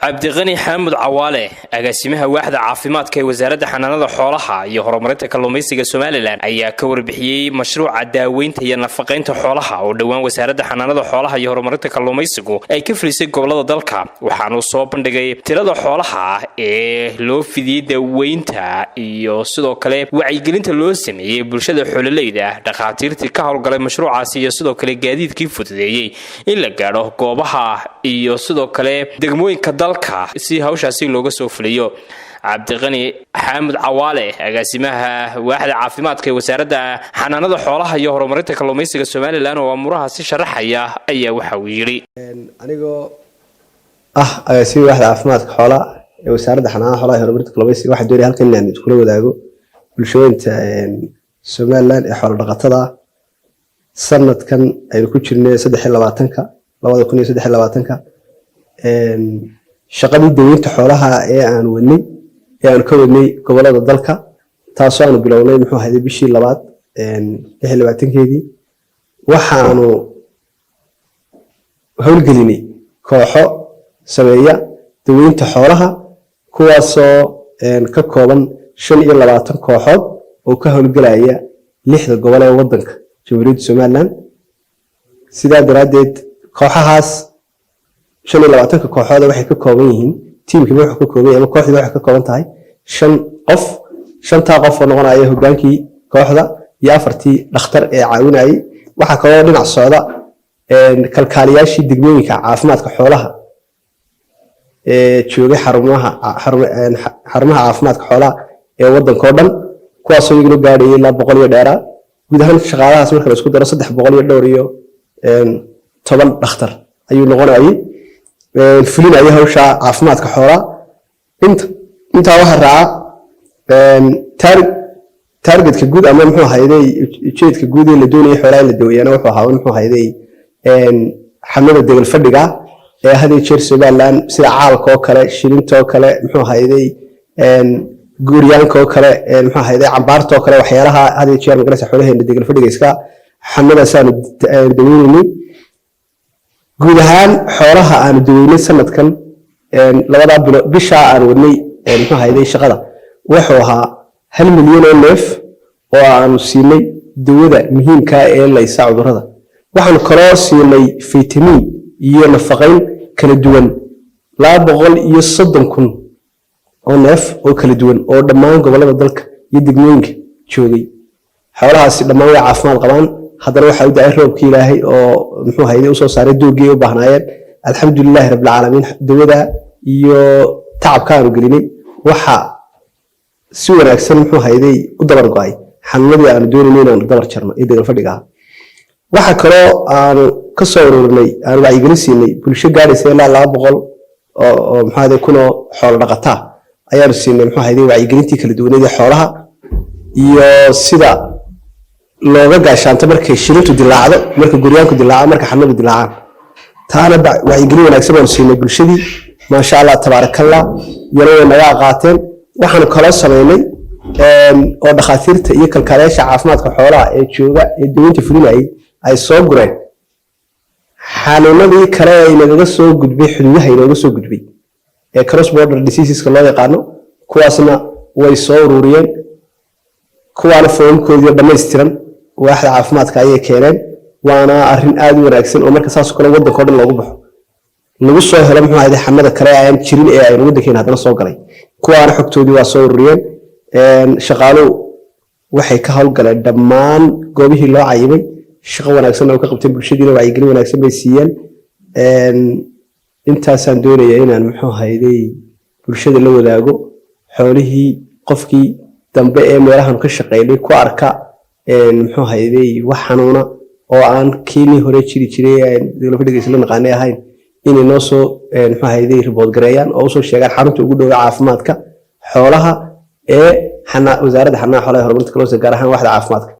cabdiqani xaamud cawaale agaasimaha waaxda caafimaadka ee wasaaradda xanaanada xoolaha iyo horumarinta kalluumaysiga Soomaaliland ayaa ka warbixiyay mashruuca daaweynta iyo nafaqeynta xoolaha oo dhawaan wasaaradda xanaanada xoolaha iyo horumarinta kalluumaysigu ay ka filisay gobolada dalka waxaanu soo bandhigay tirada xoolaha ee loo fidiyay daaweynta iyo sidoo kale wacyigelinta loo sameeyay bulshada xoololeyda dhaqaatiirta ka howlgalay mashruucaasi iyo sidoo kale gaadiidkii fududeeyay in la gaaro goobaha iyo sidoo kale degmooyinka si hawshaasi looga soo fuliyo cabdiqani xaamud cawaale agaasimaha waaxda caafimaadka ee wasaaradda xanaanada xoolaha iyo horumarinta kalluumaysiga Soomaaliland oo amurahaasi sharaxaya ayaa waxa uu yiri anigoo agaasimaha waaxda caafimaadka xoolaha ee wasaaradda xanaanada xoolaha iyo horumarinta kalluumaysiga waxa doonay halkan inaan isku wadaago bulshooyinka Soomaaliland ee xoolo dhaqatada sanadkan ay ku jirnay 2023 shaqadii daaweynta xoolaha ee aan ka wadnay gobolada dalka taasoo aan bilownay bishii labaad 26keedii waxaanu howlgelinay kooxo sameeya daaweynta xoolaha kuwaasoo ka kooban 25 kooxood oo ka howlgalaya 6 gobol ee wadanka Jamhuuriyadda Soomaaliland sidaa daraadeed kooxahaas 25 kooxood waxay ka kooban yihiin tiimkii wuxuu ka kooban yahay kooxdu waxay ka kooban tahay 5 qof oo noqonaya hogaankii kooxda iyo 4 dhakhtar ee caawinayay waxa kale oo dhinac socda kalkaaliyaashii degmooyinka caafimaadka xoolaha ee joogay xarumaha caafimaadka xoolaha ee wadanka oo dhan kuwaas oo iyagu gaadhay ilaa 100 iyo dheera guud ahaan shaqaalahaas marka la isku daro 300 iyo 10 dhakhtar ayuu noqonayay fulinaya hawsha caafimaadka xoolaha inta waxa raaca targetka guud ama muxuu hayday ujeedka guud ee la doonayo xoolaha la daweeyana wuxuu ahaa muxuu hayday xamada degal fadhiga ee hadii jeer Soomaaliland sida caalka oo kale shilinta oo kale muxuu hayday guuriyaanka oo kale muxuu hayday cambaarta oo kale waxyaalaha hadii jeer magarasa xoolaheena degal fadhiga iska xamada saan daweynay guud ahaan xoolaha aan daweynay sanadkan labada bisha aan wadnay muxuu hayday shaqada wuxuu ahaa 1 milyan oo neef oo aan siinay dawada muhiimka ah ee la isa cudurrada waxaan kaloo siinay fitamiin iyo nafaqeyn kala duwan 230,000 oo neef oo kala duwan oo dhammaan gobolada dalka iyo degmooyinka joogay xoolahaasi dhammaan way caafimaad qabaan haddana waxa uu daay roobkii Ilaahay oo muxuu hayday soo saaray doogii u baahnaayeen alxamdulillah rabbil caalamiin dawada iyo tacabka aanu gelinay waxa si wanaagsan muxuu hayday u dabar go'ay xanuunadii aan doonaynay inaan dabar jarno ee degal fadhiga waxa kale oo aan ka soo ururinay aan wacyigelin siinay bulsho gaadhaysa ilaa 200 oo muxuu hayday kuno xoolo dhaqataa ayaan siinay muxuu hayday wacyigelintii kala duwaneed ee xoolaha iyo sida looga gaashaanto markay shilintu dilaacdo marka guriyaanku dilaaco marka xanuunku dilaacaan taana wacyigelin wanaagsan oo siinay bulshadii ma sha Allah tabarakallah yaroo naga qaateen waxaan kala sameeynay oo dhaqaatiirta iyo kalkaaliyaasha caafimaadka xoolaha ee jooga ee dawladda fulinayay ay soo gureen xanuunadii kale ee naga soo gudbay xuduudaha inooga soo gudbay ee cross border diseases loo yaqaano kuwaasna way soo ururiyeen kuwaana foomkoodii dhameystiran waaxda caafimaadka ayay keeneen waana arrin aad u wanaagsan oo marka saas kale wadanka oo dhan loogu baxo lagu soo helo muxuu ahayd xamada kale aan jirin ee ay wadankeena hadana soo galay kuwaana xogtoodii waa soo ururiyeen shaqaaluhu waxay ka howlgaleen dhammaan goobihii loo cayimay shaqo wanaagsan oo ka qabtay bulshadiina wacyigelin wanaagsan bay siiyeen intaasaan doonaya inaan muxuu hayday bulshada la wadaago xoolihii qofkii dambe ee meelahan ka shaqeynay ku arka muxuu hayday wax xanuuna oo aan kiini hore jiri jiray degal fadhiga isla naqaanay ahayn inay noo soo muxuu hayday report gareeyaan oo soo sheegaan xarunta ugu dhow caafimaadka xoolaha ee wasaaradda xanaanada xoolaha horumarinta kalluumaysiga gaar ahaan waaxda caafimaadka